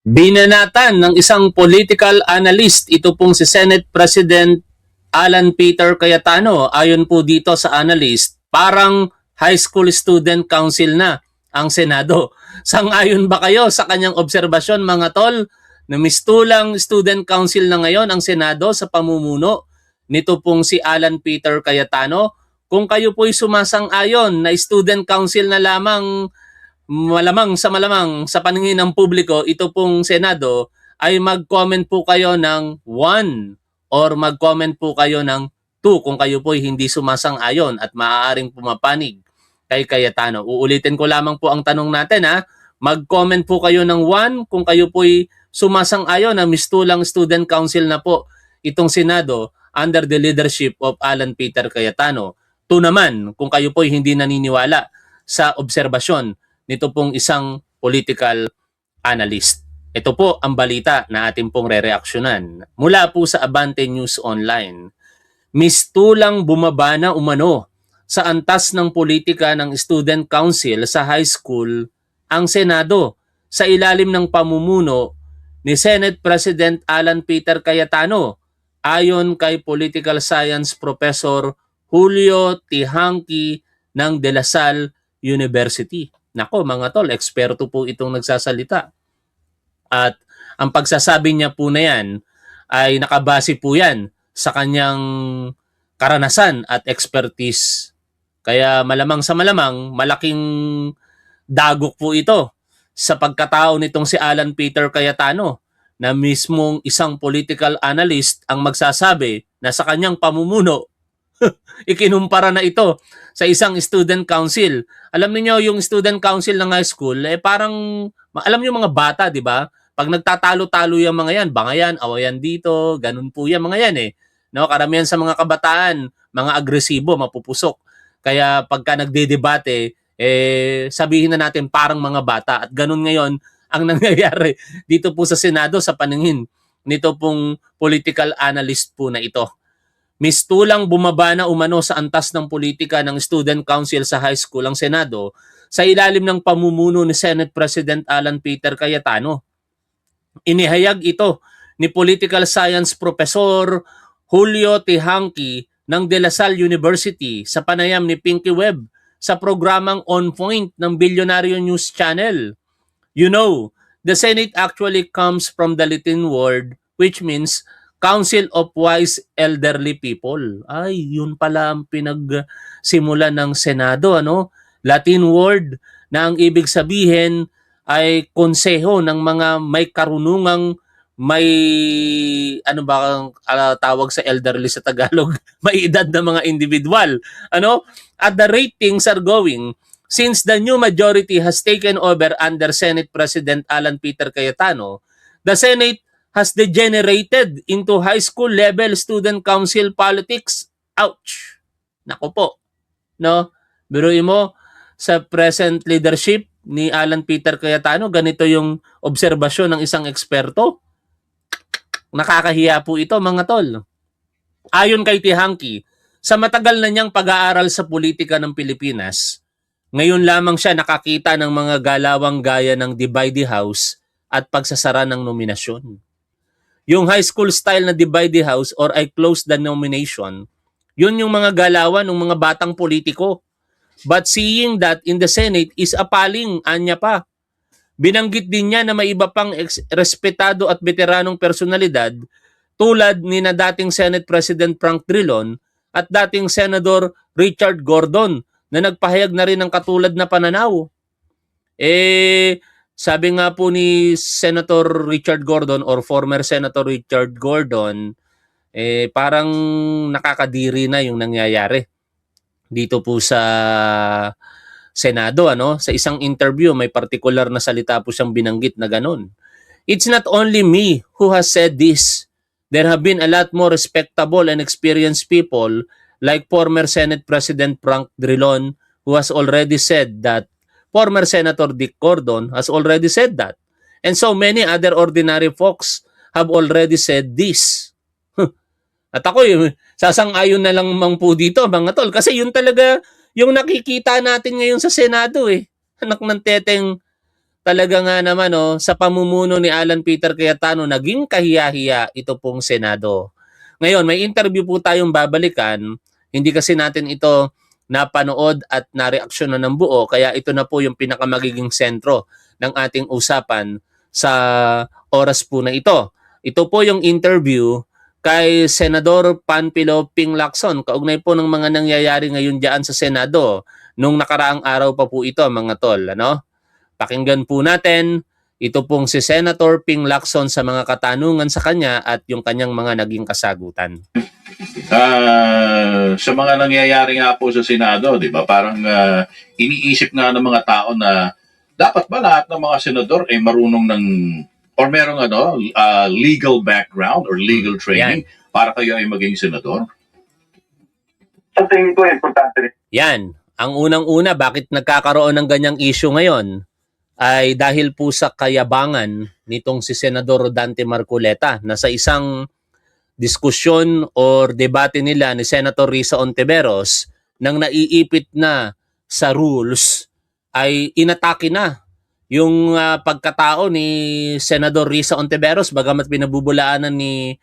Binanatan ng isang political analyst, ito pong si Senate President Alan Peter Cayetano. Ayon po dito sa analyst, parang high school student council na ang Senado. Sang-ayon ba kayo sa kanyang obserbasyon, mga tol, na mistulang student council na ngayon ang Senado sa pamumuno nito pong si Alan Peter Cayetano? Kung kayo po'y sumasang-ayon na student council na lamang, malamang sa paningin ng publiko, ito pong Senado, ay mag-comment po kayo ng 1 or mag-comment po kayo ng 2 kung kayo po'y hindi sumasang-ayon at maaaring pumapanig kay Cayetano. Uulitin ko lamang po ang tanong natin, ha. Mag-comment po kayo ng 1 kung kayo po'y sumasang-ayon na mistulang student council na po itong Senado under the leadership of Alan Peter Cayetano. 2 naman kung kayo po'y hindi naniniwala sa obserbasyon nito pong isang political analyst. Ito po ang balita na ating pong re-reaksyonan. Mula po sa Abante News Online. Mistulang bumaba na umano sa antas ng politika ng Student Council sa high school ang Senado sa ilalim ng pamumuno ni Senate President Alan Peter Cayetano, ayon kay Political Science Professor Julio Tihanqui ng De La Salle University. Nako mga tol, eksperto po itong nagsasalita. At ang pagsasabi niya po na yan ay nakabase po yan sa kanyang karanasan at expertise. Kaya malamang sa malamang, malaking dagok po ito sa pagkatao nitong si Alan Peter Cayetano, na mismong isang political analyst ang magsasabi na sa kanyang pamumuno, ikinumpara na ito sa isang student council. Alam niyo yung student council ng high school, parang, alam niyo mga bata, di ba? Pag nagtatalo-talo yung mga yan, bangayan, awayan dito, ganun po yan mga yan eh. No, karamihan sa mga kabataan, mga agresibo, mapupusok. Kaya pagka nagdedebate, sabihin na natin parang mga bata. At ganun ngayon ang nangyayari dito po sa Senado sa paningin nito pong political analyst po na ito. Mistulang bumaba na umano sa antas ng politika ng Student Council sa high school ang Senado sa ilalim ng pamumuno ni Senate President Alan Peter Cayetano. Inihayag ito ni Political Science Professor Julio Tihanqui ng De La Salle University sa panayam ni Pinky Webb sa programang On Point ng Bilyonaryo News Channel. You know, the Senate actually comes from the Latin word which means Council of Wise Elderly People. Ay, yun pala ang pinagsimula ng Senado, ano? Latin word na ang ibig sabihin ay konseho ng mga may karunungang, may ano ba ang tawag sa elderly sa Tagalog? May edad na mga individual, ano? At the rate things are going, since the new majority has taken over under Senate President Alan Peter Cayetano, the Senate has degenerated into high school level student council politics. Ouch! Nako po. No? Biruin mo, sa present leadership ni Alan Peter Cayetano, ganito yung obserbasyon ng isang eksperto. Nakakahiya po ito, mga tol. Ayon kay Tihanqui, sa matagal na niyang pag-aaral sa politika ng Pilipinas, ngayon lamang siya nakakita ng mga galawang gaya ng divide the house at pagsasara ng nominasyon. Yung high school style na divide the house or I close the nomination, yun yung mga galawan ng mga batang politiko. But seeing that in the Senate is appalling, anya pa. Binanggit din niya na may iba pang respetado at veteranong personalidad tulad ni na dating Senate President Frank Drilon at dating Senador Richard Gordon na nagpahayag na rin ng katulad na pananaw. Sabi nga po ni Senator Richard Gordon or former Senator Richard Gordon, parang nakakadiri na yung nangyayari dito po sa Senado, ano? Sa isang interview, may particular na salita po siyang binanggit na ganun. It's not only me who has said this. There have been a lot more respectable and experienced people like former Senate President Frank Drilon who has already said that. Former Senator Dick Gordon has already said that. And so many other ordinary folks have already said this. At ako, sasang-ayon na lang mang po dito, mga tol. Kasi yun talaga yung nakikita natin ngayon sa Senado eh. Anak ng teteng talaga nga naman sa pamumuno ni Alan Peter Cayetano, naging kahiya-hiya ito pong Senado. Ngayon, may interview po tayong babalikan. Hindi kasi natin ito napanood at nareaksyonan ng buo, kaya ito na po yung pinakamagiging sentro ng ating usapan sa oras po na ito. Ito po yung interview kay Senador Panfilo Ping Lacson, kaugnay po ng mga nangyayari ngayon diyan sa Senado. Nung nakaraang araw pa po ito, mga tol, Pakinggan po natin ito pong si Senator Ping Lacson sa mga katanungan sa kanya at yung kanyang mga naging kasagutan. Sa mga nangyayari nga po sa Senado, di ba, parang iniisip nga ng mga tao na dapat ba lahat ng mga senador ay marunong ng or merong legal background or legal training para kayo ay maging senador? Sa tingin ko, importante rin. Yan. Ang unang-una, bakit nagkakaroon ng ganyang issue ngayon ay dahil po sa kayabangan nitong si Senador Rodante Marcoleta na sa isang diskusyon or debate nila ni Senator Risa Ontiveros nang naiipit na sa rules ay inatake na yung pagkatao ni Senador Risa Ontiveros, bagamat pinabubulaanan ni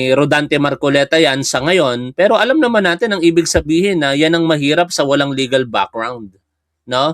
Rodante Marcoleta yan sa ngayon, pero alam naman natin ang ibig sabihin na yan ang mahirap sa walang legal background, no?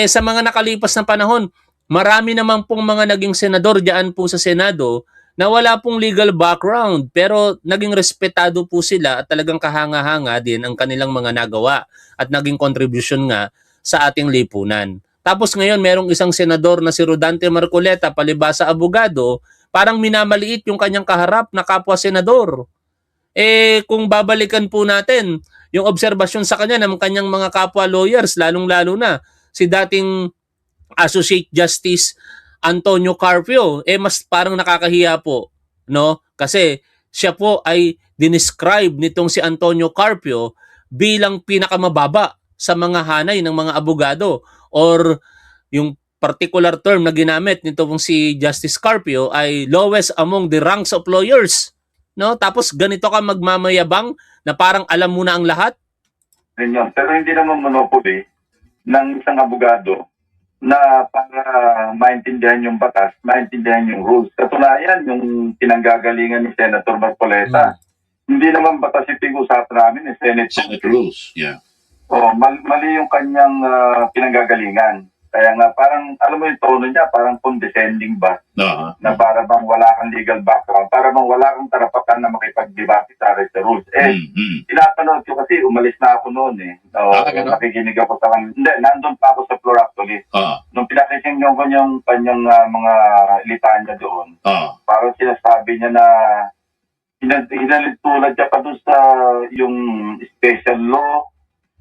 Sa mga nakalipas na panahon, marami naman pong mga naging senador diyan po sa Senado na wala pong legal background pero naging respetado po sila at talagang kahanga-hanga din ang kanilang mga nagawa at naging contribution nga sa ating lipunan. Tapos ngayon merong isang senador na si Rodante Marcoleta, palibhasa abogado, parang minamaliit yung kanyang kaharap na kapwa senador. Kung babalikan po natin yung obserbasyon sa kanya ng kanyang mga kapwa lawyers, lalong-lalo na si dating Associate Justice Antonio Carpio, mas parang nakakahiya po, no? Kasi siya po ay dinescribe nitong si Antonio Carpio bilang pinakamababa sa mga hanay ng mga abogado, or yung particular term na ginamit nitong si Justice Carpio ay lowest among the ranks of lawyers, no? Tapos ganito ka magmamayabang na parang alam mo na ang lahat. Yun. Pero hindi naman monopoly ng isang abogado na para maintindihan yung batas, maintindihan yung rules. Katunayan, yung pinanggagalingan ni Senator Marcoleta, hindi naman batas yung pag-usapan namin, Senate rules, yeah. Mali yung kanyang pinanggagalingan. Kaya nga, parang, alam mo yung tono niya, parang condescending ba? Na para bang wala kang legal background, para bang wala kang karapatan na makipag-debate sa rules. Pinapanood ko kasi, umalis na ako noon nakikinig ako sa kanya. Hindi, nandun pa ako sa floor actually. Nung pinakisingyon ko yung kanyang mga litanya doon, parang sinasabi niya na hinalitulad siya pa doon sa yung special law.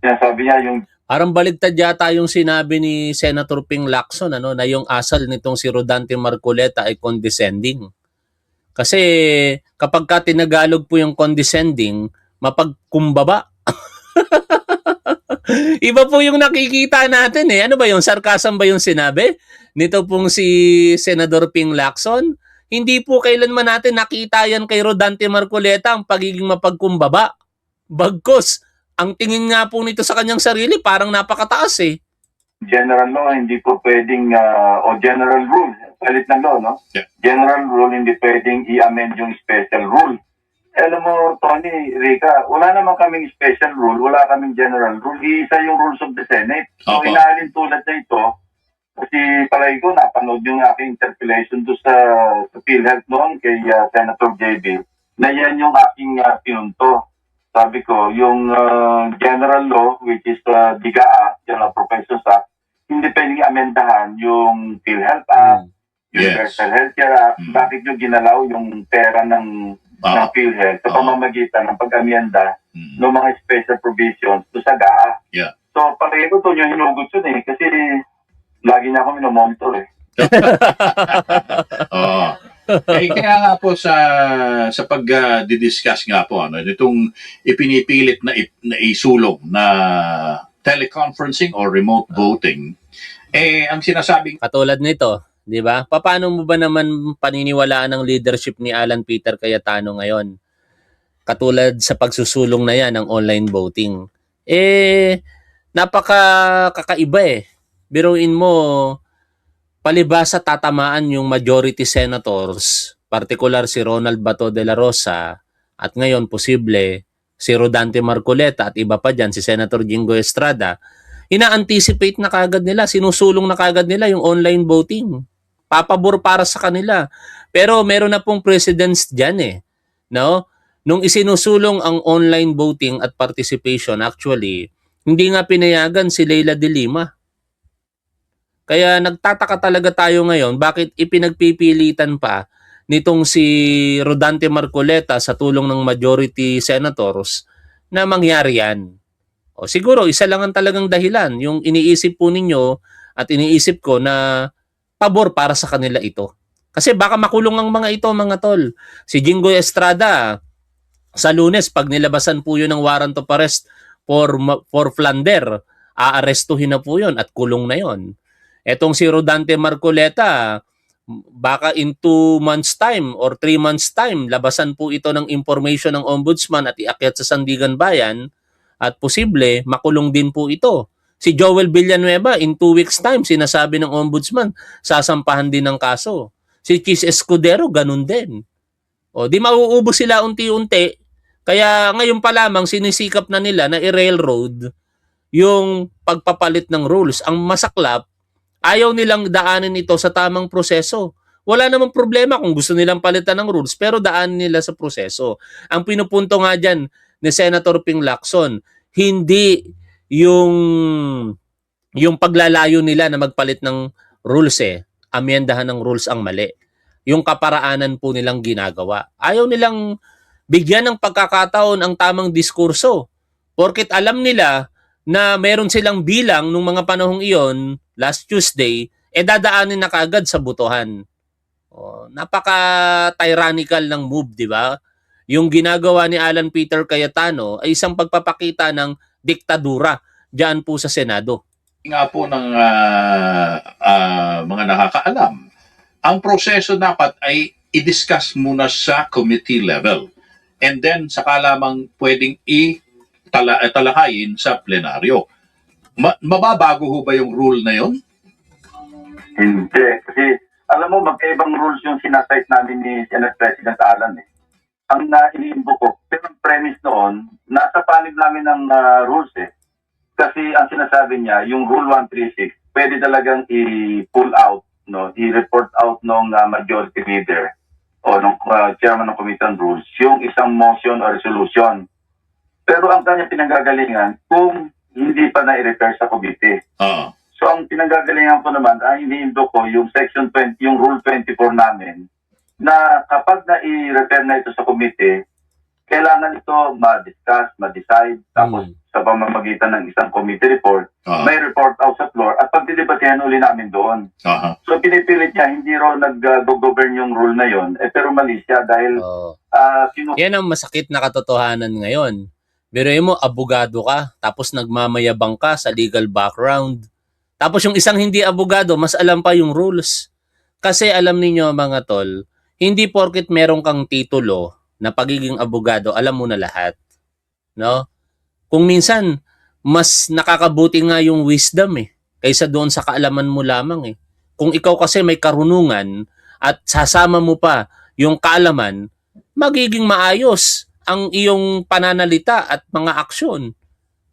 Sinasabi niya yung parang baligtad yata yung sinabi ni Senator Ping Lacson na yung asal nitong si Rodante Marcoleta ay condescending. Kasi kapag ka tinagalog po yung condescending, mapagkumbaba. Iba po yung nakikita natin Ano ba yung sarcasm ba yung sinabi nito pong si Senador Ping Lacson? Hindi po kailanman natin nakita yan kay Rodante Marcoleta ang pagiging mapagkumbaba. Bagkus, ang tingin nga po nito sa kanyang sarili, parang napakataas General law, hindi po pwedeng, o general rule, palit ng law, no? Yeah. General rule, hindi pwedeng i-amend yung special rule. Alam mo, Tony, Rica, wala naman kaming special rule, wala kaming general rule. Iisa yung rules of the Senate. So, inaalin tulad na ito, kasi palagi ko, napanood yung aking interpellation doon sa PhilHealth noon kay Senator JB, na yan yung aking pinunto. Sabi ko, yung general law, which is DIGA, General Professions Act, hindi pwedeng amendahan yung PhilHealth Act, Universal Healthcare Act. Bakit yung ginalaw yung pera ng PhilHealth sa pamamagitan ng pag-amienda ng mga special provisions to sa GAA? Yeah. So, pareho to yung hinugot yun kasi lagi na ako minomonitor Kaya nga po sa pag-discuss nga po itong ipinipilit na isulong na teleconferencing or remote voting, ang sinasabing katulad nito, di ba? Paano mo ba naman paniniwalaan ang leadership ni Alan Peter Cayetano ngayon? Katulad sa pagsusulong na yan ng online voting. Napaka kakaiba biruin mo, palibhasa tatamaan yung majority senators, partikular si Ronald Bato de la Rosa, at ngayon posible si Rodante Marcoleta at iba pa dyan, si Senator Jingo Estrada, ina-anticipate na kagad nila, sinusulong na kagad nila yung online voting. Papabor para sa kanila. Pero meron na pong precedents dyan eh. No? Nung isinusulong ang online voting at participation, actually, hindi nga pinayagan si Leila de Lima. Kaya nagtataka talaga tayo ngayon bakit ipinagpipilitan pa nitong si Rodante Marcoleta sa tulong ng majority senators na mangyari yan. O siguro isa lang ang talagang dahilan, yung iniisip po ninyo at iniisip ko na pabor para sa kanila ito. Kasi baka makulong ang mga ito, mga tol. Si Jingoy Estrada, sa Lunes, pag nilabasan po yun ng warrant of arrest for plunder, aarestuhin na po yun at kulong na yun. Etong si Rodante Marcoleta, baka in 2 months time or 3 months time, labasan po ito ng information ng ombudsman at iakyat sa Sandigan Bayan at posible makulong din po ito. Si Joel Villanueva, in 2 weeks time, sinasabi ng ombudsman, sasampahan din ng kaso. Si Chis Escudero, ganun din. O, di mauubos sila unti-unti. Kaya ngayon pa lamang sinisikap na nila na i-railroad yung pagpapalit ng rules. Ang masaklap, ayaw nilang daanin ito sa tamang proseso. Wala namang problema kung gusto nilang palitan ng rules, pero daanin nila sa proseso. Ang pinupunto nga dyan ni Senator Ping Lacson, hindi yung paglalayo nila na magpalit ng rules amyendahan ng rules ang mali. Yung kaparaanan po nilang ginagawa. Ayaw nilang bigyan ng pagkakataon ang tamang diskurso. Porket alam nila na meron silang bilang nung mga panahong iyon, last Tuesday, dadaanin na kaagad sa butuhan. Napaka-tyrannical ng move, di ba? Yung ginagawa ni Alan Peter Cayetano ay isang pagpapakita ng diktadura diyan po sa Senado. Nga po ng mga nakakaalam, ang proseso dapat ay i-discuss muna sa committee level. And then, saka lamang pwedeng talakayin sa plenaryo. Mababago ho ba yung rule na yon? Hindi. Kasi, alam mo, magkaibang rules yung sinasite namin ni Senate President Alan. Ang iniimbo ko, pero ang premise noon, nasa panig namin ng rules Kasi ang sinasabi niya, yung Rule 136, pwede talagang i-pull out, no, i-report out ng majority leader o ng chairman ng Committee on Rules yung isang motion o resolution. Pero ang kanya pinanggagalingan kung hindi pa na-i-refer sa committee. So ang pinanggagalingan ko naman, iniindo ko yung Section 20, yung Rule 24 namin, na kapag na-i-refer na ito sa committee, kailangan ito ma-discuss, ma-decide, tapos sa pamamagitan ng isang committee report, may report out sa floor at pagdidebatehan uli namin doon. So pinipilit niya, hindi raw nag-govern yung rule na yon, pero mali siya dahil yan ang masakit na katotohanan ngayon. Biruin mo, abogado ka, tapos nagmamayabang ka sa legal background. Tapos yung isang hindi abogado, mas alam pa yung rules. Kasi alam niyo mga tol, hindi porket meron kang titulo na pagiging abogado, alam mo na lahat. No? Kung minsan, mas nakakabuti nga yung wisdom kaysa doon sa kaalaman mo lamang Kung ikaw kasi may karunungan at sasama mo pa yung kaalaman, magiging maayos ang iyong pananalita at mga aksyon.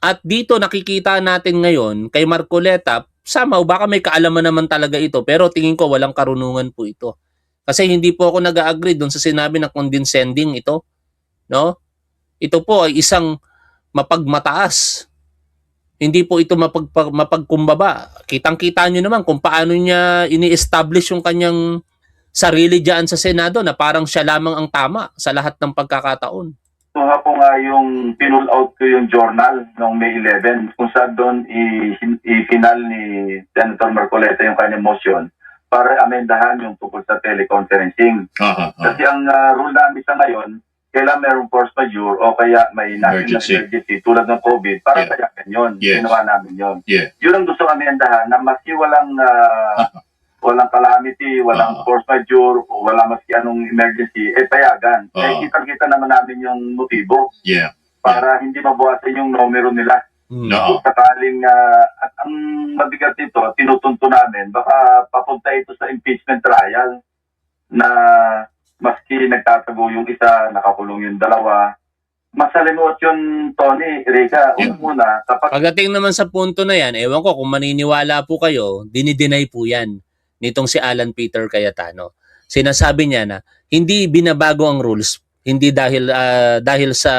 At dito nakikita natin ngayon kay Marcoleta, somehow baka may kaalaman naman talaga ito, pero tingin ko walang karunungan po ito. Kasi hindi po ako nag-agree doon sa sinabi na condescending ito. No? Ito po ay isang mapagmataas. Hindi po ito mapagkumbaba. Kitang-kita nyo naman kung paano niya ini-establish yung kanyang sarili diyan sa Senado na parang siya lamang ang tama sa lahat ng pagkakataon. So nga po nga yung pinull out ko yung journal noong May 11 kung saan doon i-final ni Senator Marcoleta yung kanyang motion para amendahan yung tungkol sa teleconferencing. Kasi ang rule namin sa ngayon, kailangan mayroong force majeure o kaya may national emergency tulad ng COVID para tayakan yun. Ginawa namin yun. Yun ang gusto amendahan na maski walang calamity, walang force majeure, o wala maski anong emergency, payagan. Kita-kita naman namin yung motibo para hindi mabawasan yung numero nila. Oo. Sakaling, at ang mabigat nito, tinutunto namin, baka papunta ito sa impeachment trial na maski nagtatago yung isa, nakakulong yung dalawa. Masalimuot yun, Tony, Rika. Yeah. Muna, kapag Pagdating naman sa punto na yan, ewan ko kung maniniwala po kayo, dinideny po yan nitong si Alan Peter Cayetano. Sinasabi niya na hindi binabago ang rules, hindi dahil sa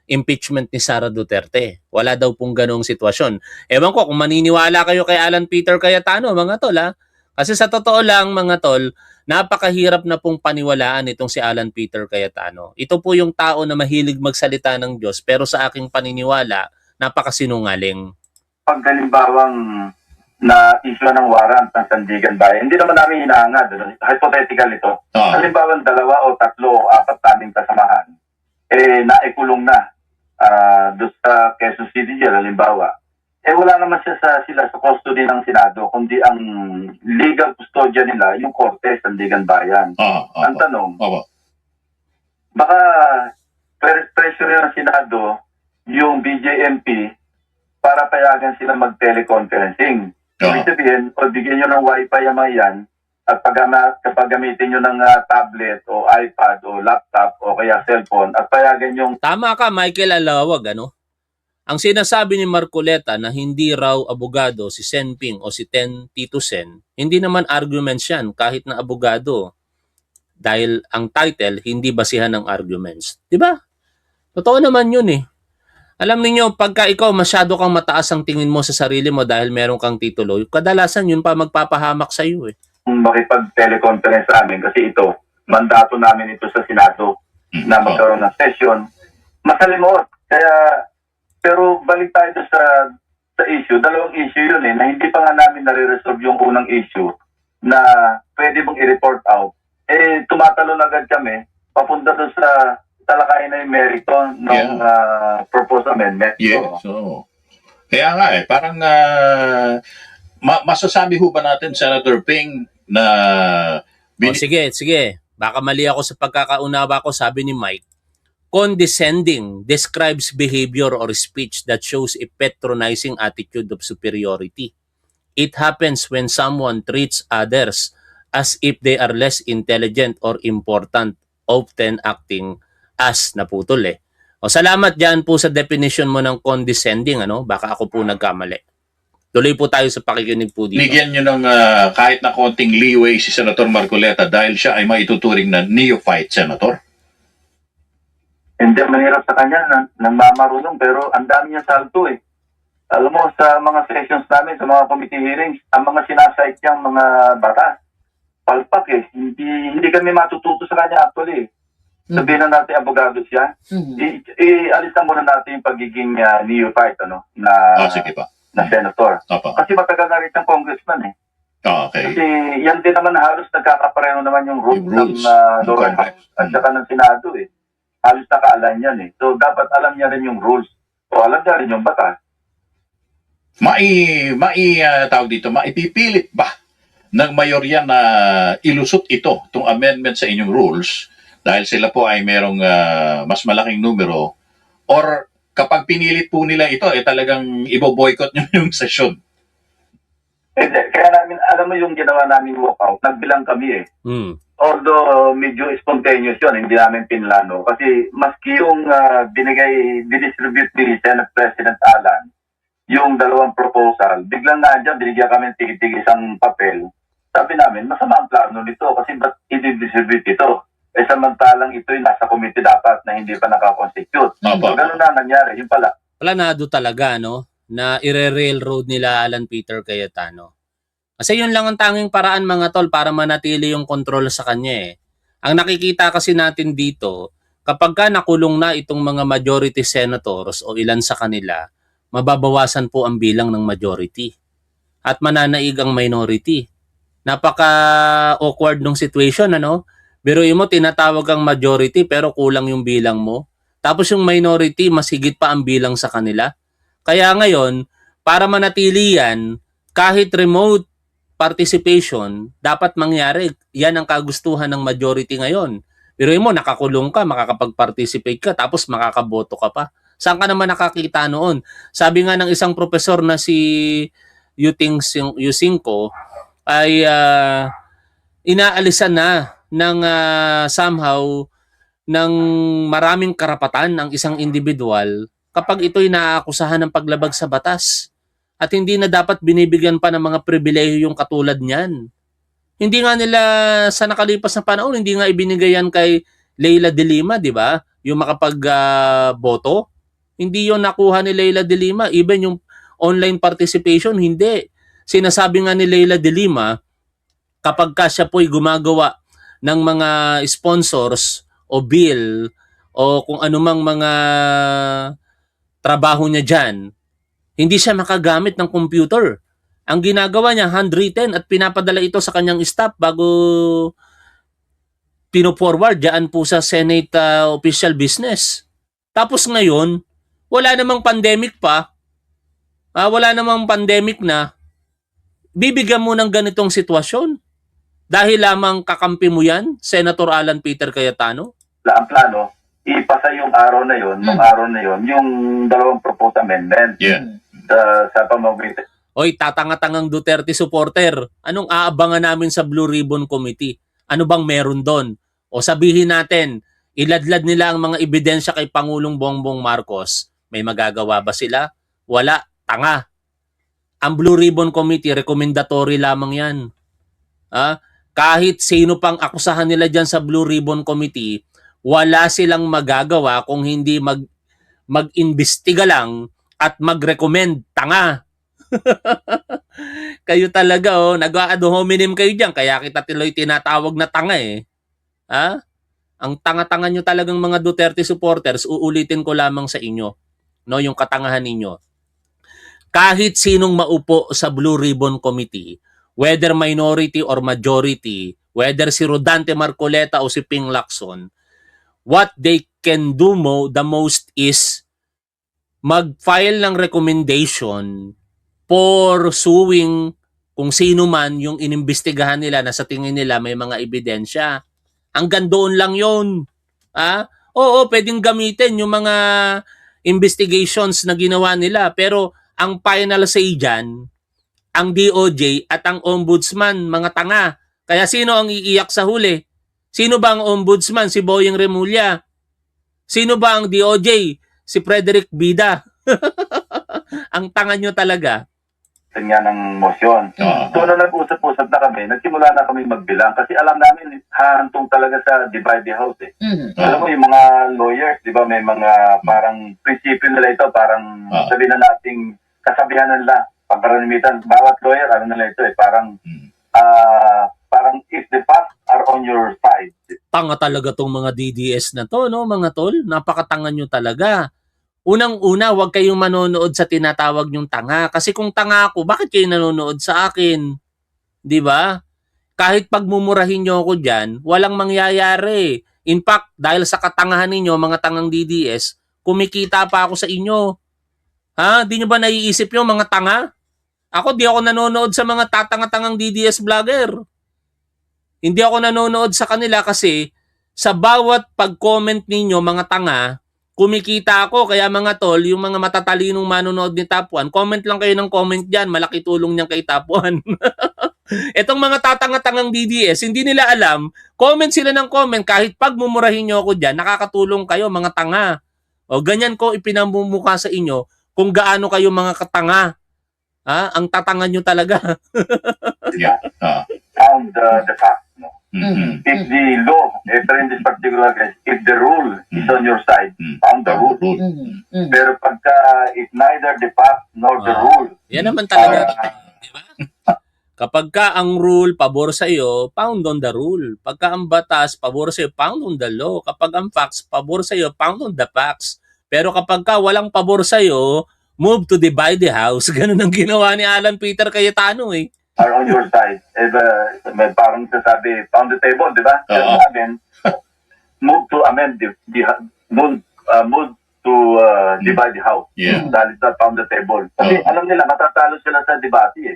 impeachment ni Sara Duterte. Wala daw pong ganong sitwasyon. Ewan ko kung maniniwala kayo kay Alan Peter Cayetano, mga tol ha. Kasi sa totoo lang, mga tol, napakahirap na pong paniwalaan itong si Alan Peter Cayetano. Ito po yung tao na mahilig magsalita ng Diyos, pero sa aking paniniwala, napakasinungaling. pag halimbawang na issue ng warrant ng Sandigan Bayan, hindi naman namin hinahangad. Hypothetical ito. Oo. Halimbawa, 2 o 3 o 4 naming kasamahan, naikulong na doon sa Quezon City Jail, halimbawa. Wala naman sila sa custody ng Senado, kundi ang legal custodian nila, yung Korte, Sandigan Bayan. Oo. Ang tanong, Opo. baka pressure ng Senado yung BJMP para payagan sila mag-teleconferencing. Ibig sabihin, o bigyan nyo ng wifi yung mga yan, at kapag gamitin nyo ng tablet o iPad o laptop o kaya cellphone, at payagan yung Tama ka, Michael Alawag, ano? Ang sinasabi ni Marcoleta na hindi raw abogado si Sen Ping o si Tito Sen, hindi naman arguments yan kahit na abogado. Dahil ang title, hindi basihan ng arguments. Diba? Totoo naman yun eh. Alam niyo pagka ikaw masyado kang mataas ang tingin mo sa sarili mo dahil meron kang titulo, kadalasan yun pa magpapahamak sa iyo eh. makipag-teleconference sa amin kasi ito, mandato namin ito sa Senado na magkaroon ng session. Masalimuot. Kaya, pero balik tayo sa issue. 2 issue yun na hindi pa nga namin nare-resolve yung unang issue na pwede mong i-report out. Tumatalon agad kami, papunta doon sa talakayin na yung merito ng proposed amendment. Yes. So, kaya nga parang masasabi ho ba natin, Senator Ping, na Sige. Baka mali ako sa pagkakaunawa ko, sabi ni Mike. Condescending describes behavior or speech that shows a patronizing attitude of superiority. It happens when someone treats others as if they are less intelligent or important, often acting as naputol eh. O salamat diyan po sa definition mo ng condescending, ano? Baka ako po nagkamali. Tuloy po tayo sa pakikinig po dito. Bigyan nyo ng kahit na konting leeway si Senator Marcoleta dahil siya ay maituturing na neophyte, Senator? Hindi mahirap sa kanya na mamarunong pero ang dami niya salto eh. Alam mo, sa mga sessions namin, sa mga committee hearings, ang mga sinasite niyang mga batas, palpak eh. Hindi kami matututo sa kanya actually. Sabihin na natin abogado siya. Ialis na muna natin yung pagiging neophyte, Sige pa. na senator. Opo. Kasi matagal na rin siyang congressman eh. Okay. Kasi yan din naman halos nagkakapareho naman yung rules Yung rules ng ng lower Congress. house at saka ng Senado eh. Halos nakaalan yan eh. So dapat alam niya rin yung rules. O alam niya rin yung batas. Tawag dito, maipipilit ba ng mayorya na ilusot itong amendment sa inyong rules dahil sila po ay merong mas malaking numero, or kapag pinilit po nila ito, talagang ibo-boycott nyo yung session? Kaya namin, alam mo yung ginawa namin walkout, nagbilang kami eh. Although medyo spontaneous yun, hindi namin pinlano. Kasi maski yung dinistribute ni Senate President Alan, yung 2 proposal, biglang nandiyan, binigyan kami tig isang papel. Sabi namin, masama ang plano nito kasi ba't i-distribute ito? Samantalang ito'y nasa committee dapat na hindi pa nakakonstitute. So, ganun na nangyari. Yung pala. Planado talaga, no? Na ire-railroad nila Alan Peter Cayetano. Kasi yun lang ang tanging paraan, mga tol, para manatili yung control sa kanya eh. Ang nakikita kasi natin dito, kapag ka nakulong na itong mga majority senators o ilan sa kanila, mababawasan po ang bilang ng majority. At mananaig ang minority. Napaka-awkward nung situation, ano? Biruin mo, tinatawag ang majority pero kulang yung bilang mo. Tapos yung minority, mas higit pa ang bilang sa kanila. Kaya ngayon, para manatili yan, kahit remote participation, dapat mangyari. Yan ang kagustuhan ng majority ngayon. Biruin mo, nakakulong ka, makakapag-participate ka, tapos makakaboto ka pa. Saan ka naman nakakita noon? Sabi nga ng isang profesor na si Yusinko ay inaalisan na ng somehow ng maraming karapatan ng isang individual kapag ito'y naaakusahan ng paglabag sa batas. At hindi na dapat binibigyan pa ng mga pribilehiyo yung katulad niyan. Hindi nga nila sa nakalipas na panahon, hindi nga ibinigay yan kay Leila de Lima, di ba? Yung makapag-boto. Hindi yon nakuha ni Leila de Lima. Even yung online participation, hindi. Sinasabi nga ni Leila de Lima, kapag ka siya po'y gumagawa ng mga sponsors o bill o kung anumang mga trabaho niya dyan, hindi siya makagamit ng computer. Ang ginagawa niya, handwritten at pinapadala ito sa kanyang staff bago pino-forward dyan po sa Senate official business. Tapos ngayon, wala namang pandemic pa, wala namang pandemic na, bibigyan mo ng ganitong sitwasyon. Dahil lamang kakampi mo yan, Senator Alan Peter Cayetano? Ang plano, ipasa yung araw na yon, nung araw na yon, yung dalawang proposed amendment sa pamamagitan. Oy, tatanga-tangang Duterte supporter. Anong aabangan namin sa Blue Ribbon Committee? Ano bang meron doon? O sabihin natin, iladlad nila ang mga ebidensya kay Pangulong Bongbong Marcos. May magagawa ba sila? Wala. Tanga. Ang Blue Ribbon Committee, recommendatory lamang yan. Kahit sino pang akusahan nila dyan sa Blue Ribbon Committee, wala silang magagawa kung hindi mag-imbestiga lang at mag-recommend. Tanga. Kayo talaga, nag-ad hominem kayo dyan, kaya kita tuloy tinatawag na tanga eh. Ang tanga-tanga nyo talagang mga Duterte supporters, uulitin ko lamang sa inyo, no, yung katangahan ninyo. Kahit sinong maupo sa Blue Ribbon Committee, whether minority or majority, whether si Rodante Marcoleta o si Ping Lacson, what they can do the most is mag-file ng recommendation for suing kung sino man yung inimbestigahan nila na sa tingin nila may mga ebidensya. Hanggang doon lang yun. Oo, pwedeng gamitin yung mga investigations na ginawa nila. Pero ang final say dyan, ang DOJ at ang ombudsman, mga tanga. Kaya sino ang iiyak sa huli? Sino ba ang ombudsman? Si Boyeng Remulla. Sino ba ang DOJ? Si Frederick Bida. Ang tanga nyo talaga. Nga ng motion. So, nung nag-usap-usap na kami, nagsimula na kami magbilang kasi alam namin, hahantong talaga sa divide the house eh. Alam mo, yung mga lawyers, di ba, may mga parang prinsipyo nila ito, parang sabihin na nating kasabihan nila, pagkaramitan, bawat lawyer, ano nila ito eh, parang if the facts are on your side. Tanga talaga tong mga DDS na to, no, mga tol? Napakatanga nyo talaga. Unang-una, huwag kayong manonood sa tinatawag nyong tanga. Kasi kung tanga ako, bakit kayo nanonood sa akin? Di ba? Kahit pagmumurahin nyo ako dyan, walang mangyayari. In fact, dahil sa katangahan ninyo, mga tangang DDS, kumikita pa ako sa inyo. Di nyo ba naiisip nyo, mga tanga? Ako, di ako nanonood sa mga tatanga-tangang DDS vlogger. Hindi ako nanonood sa kanila kasi sa bawat pag-comment ninyo, mga tanga, kumikita ako. Kaya mga tol, yung mga matatalinong manonood ni Top 1, comment lang kayo ng comment dyan. Malaki tulong niyan kay Top 1. Etong mga tatanga-tangang DDS, hindi nila alam. Comment sila ng comment. Kahit pagmumurahin nyo ako dyan, nakakatulong kayo, mga tanga. O ganyan ko ipinamumuka sa inyo kung gaano kayo mga katanga. Ang tatanga nyo talaga. Found the fact. If the law, in this particular case, if the rule is on your side, found the rule. Pero pagka if neither the fact nor the rule. Yan naman talaga. Diba? Kapag ka ang rule pabor sa iyo, pound on the rule. Pagka ang batas pabor sa iyo, pound on the law. Kapag ang facts pabor sa iyo, pound on the facts. Pero kapag ka walang pabor sa iyo, move to divide the house. Ganun ang ginawa ni Alan Peter Cayetano eh. Are on your side. May parang sasabi, pound the table, di ba? Move to amend move to divide the house. Dahil sa pound the table. Kasi alam nila, matatalo sila sa debate eh.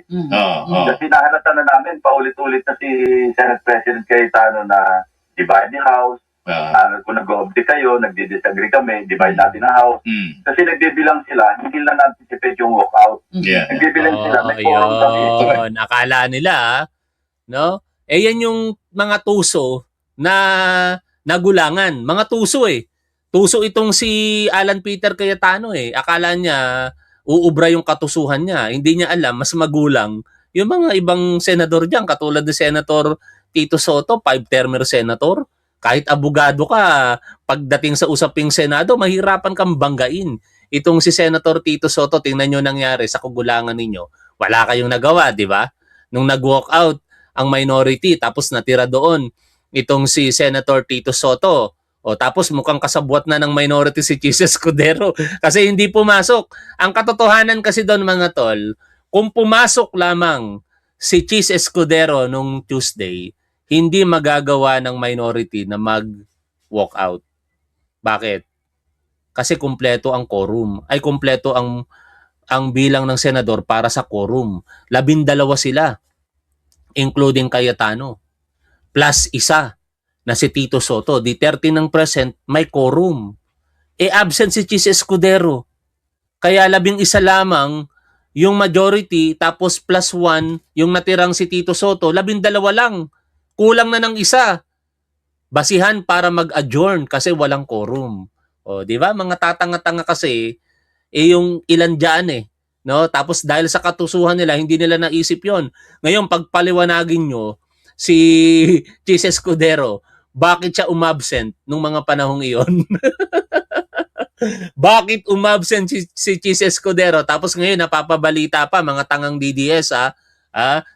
Kasi nahalata na namin, paulit-ulit na si Senate President Cayetano na divide the house, Kung nag-object kayo, nagdi-disagree kami, divide natin ang house. Kasi nagbibilang sila, hindi lang anticipate yung walkout. Nagbibilang sila, may quorum kami. Ayun, akala nila, no? Yan yung mga tuso na nagulangan. Mga tuso Tuso itong si Alan Peter Cayetano Akala niya uubra yung katusuhan niya. Hindi niya alam, mas magulang yung mga ibang senador diyan katulad ni Senator Tito Soto, 5-termer senator. Kahit abogado ka, pagdating sa usaping Senado, mahirapan kang banggain. Itong si Senator Tito Soto, tingnan nyo nangyari sa kagulangan ninyo. Wala kayong nagawa, di ba? Nung nag-walk out ang minority, tapos natira doon itong si Senator Tito Soto. Tapos mukhang kasabwat na ng minority si Chis Escudero kasi hindi pumasok. Ang katotohanan kasi doon mga tol, kung pumasok lamang si Chis Escudero nung Tuesday, hindi magagawa ng minority na mag-walk out. Bakit? Kasi kumpleto ang quorum. Ay kumpleto ang bilang ng senador para sa quorum. 12 sila, including Cayetano. Plus isa na si Tito Soto. Di 30 ng present, may quorum. Absent si Chis Escudero. Kaya 11 lamang yung majority, tapos plus 1 yung natirang si Tito Soto. 12 lang. Kulang na ng isa. Basihan para mag-adjourn kasi walang quorum. Di ba? Mga tatanga-tanga kasi yung ilan diyan no? Tapos dahil sa katusuhan nila, hindi nila naisip 'yon. Ngayon pagpaliwanagin nyo si Chis Escudero, bakit siya umabsent nung mga panahong iyon? Bakit umabsent si Chis Escudero? Tapos ngayon napapabalita pa mga tangang DDS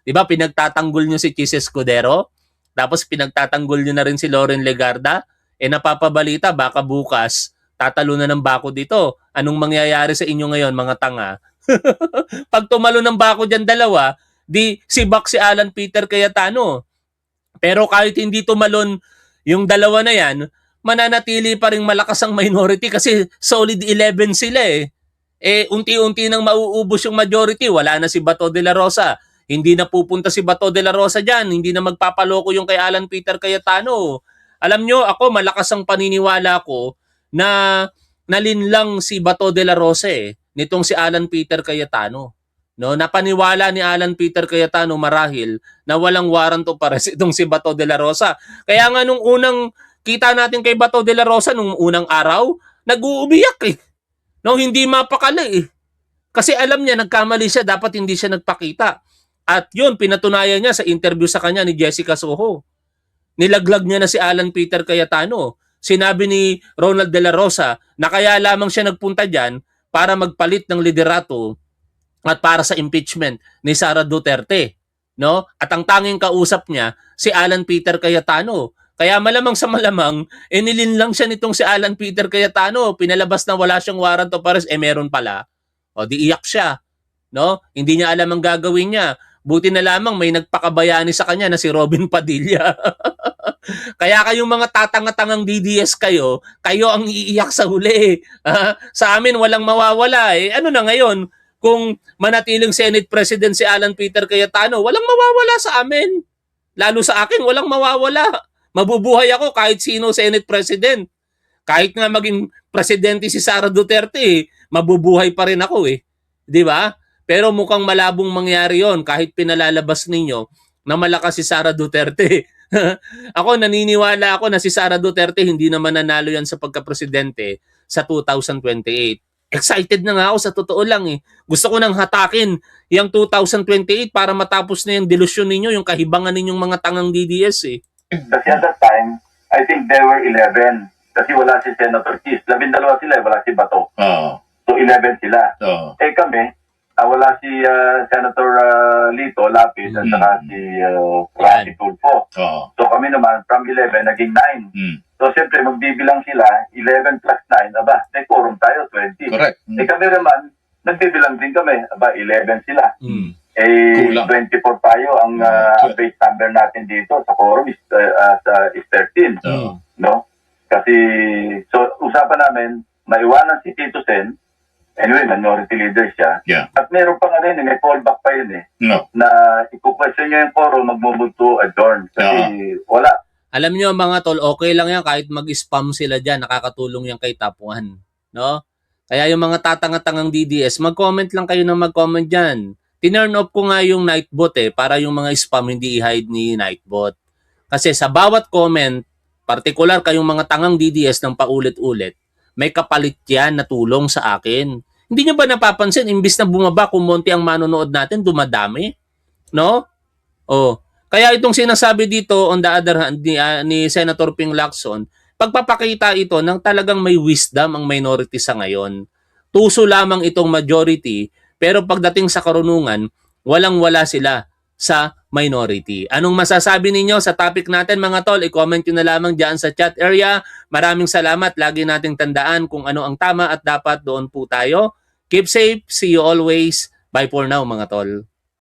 'di ba? Pinagtatanggol nyo si Chis Escudero? Tapos pinagtatanggol nyo na rin si Loren Legarda, napapabalita, baka bukas, tatalo na ng bako dito. Anong mangyayari sa inyo ngayon, mga tanga? Pag tumalo ng bako dyan dalawa, di sibak si Alan Peter Cayetano. Pero kahit hindi tumalon yung dalawa na yan, mananatili pa rin malakas ang minority kasi solid 11 sila unti-unti nang mauubos yung majority, wala na si Bato de la Rosa. Hindi na pupunta si Bato de la Rosa dyan. Hindi na magpapaloko yung kay Alan Peter Cayetano. Alam nyo, ako malakas ang paniniwala ko na nalinlang si Bato de la Rosa nitong si Alan Peter Cayetano. No, napaniwala ni Alan Peter Cayetano marahil na walang warrant of arrest itong si Bato de la Rosa. Kaya nga nung unang kita natin kay Bato de la Rosa nung unang araw, nag-uumiyak No, hindi mapakali Kasi alam niya nagkamali siya, dapat hindi siya nagpakita. At yun, pinatunayan niya sa interview sa kanya ni Jessica Soho. Nilaglag niya na si Alan Peter Cayetano. Sinabi ni Ronald De La Rosa na kaya lamang siya nagpunta dyan para magpalit ng liderato at para sa impeachment ni Sara Duterte. No? At ang tanging kausap niya, si Alan Peter Cayetano. Kaya malamang sa malamang, nilinlang siya nitong si Alan Peter Cayetano. Pinalabas na wala siyang warrant of arrest, meron pala. Di iyak siya. No? Hindi niya alam ang gagawin niya. Buti na lamang may nagpakabayani sa kanya na si Robin Padilla. Kaya kayong mga tatanga-tangang DDS kayo ang iiyak sa huli. Sa amin walang mawawala Ano na ngayon? Kung manatiling Senate President si Alan Peter Cayetano, walang mawawala sa amin. Lalo sa akin, walang mawawala. Mabubuhay ako kahit sino Senate President. Kahit nga maging presidente si Sara Duterte, mabubuhay pa rin ako Di ba? Pero mukhang malabong mangyari yon kahit pinalalabas ninyo na malakas si Sara Duterte. Ako, naniniwala ako na si Sara Duterte hindi naman nanalo yan sa pagka-presidente sa 2028. Excited na nga ako sa totoo lang Gusto ko nang hatakin yung 2028 para matapos na yung delusyon ninyo, yung kahibangan ninyong mga tangang DDS Kasi at that time, I think there were 11. Kasi wala si Senator Chis. 12 sila, wala si Bato. So 11 sila. Kami, wala si Senator Lito Lapid at saka si Rafi Tulfo. So kami naman, from 11, naging 9. So siyempre, magbibilang sila, 11 plus 9, may quorum tayo, 20. Correct. Kami naman, nagbibilang din kami, 11 sila. 24 tayo, ang base number natin dito sa quorum is 13. No? Kasi, so usapan namin, maiwanan si Tito Sen. Anyway, minority leader siya. Yeah. At meron pa nga rin, may fallback pa yun No. na i-question nyo yung quorum, mag-move to adjourn. Kasi wala. Alam nyo mga tol, okay lang yan kahit mag-spam sila dyan, nakakatulong yan kay Top 1. No? Kaya yung mga tatanga-tangang DDS, mag-comment lang kayo ng mag-comment dyan. Tinurn off ko nga yung Nightbot para yung mga spam hindi i-hide ni Nightbot. Kasi sa bawat comment, partikular kayong mga tangang DDS ng paulit-ulit, may kapalit yan na tulong sa akin. Hindi nyo ba napapansin, imbis na bumaba, kumonti ang manonood natin, dumadami? No? Oh. Kaya itong sinasabi dito, on the other hand, ni Senator Ping Lacson, pagpapakita ito ng talagang may wisdom ang minority sa ngayon. Tuso lamang itong majority, pero pagdating sa karunungan, walang-wala sila sa minority. Anong masasabi ninyo sa topic natin mga tol? I-comment nyo na lamang dyan sa chat area. Maraming salamat. Lagi nating tandaan kung ano ang tama at dapat doon po tayo. Keep safe. See you always. Bye for now mga tol.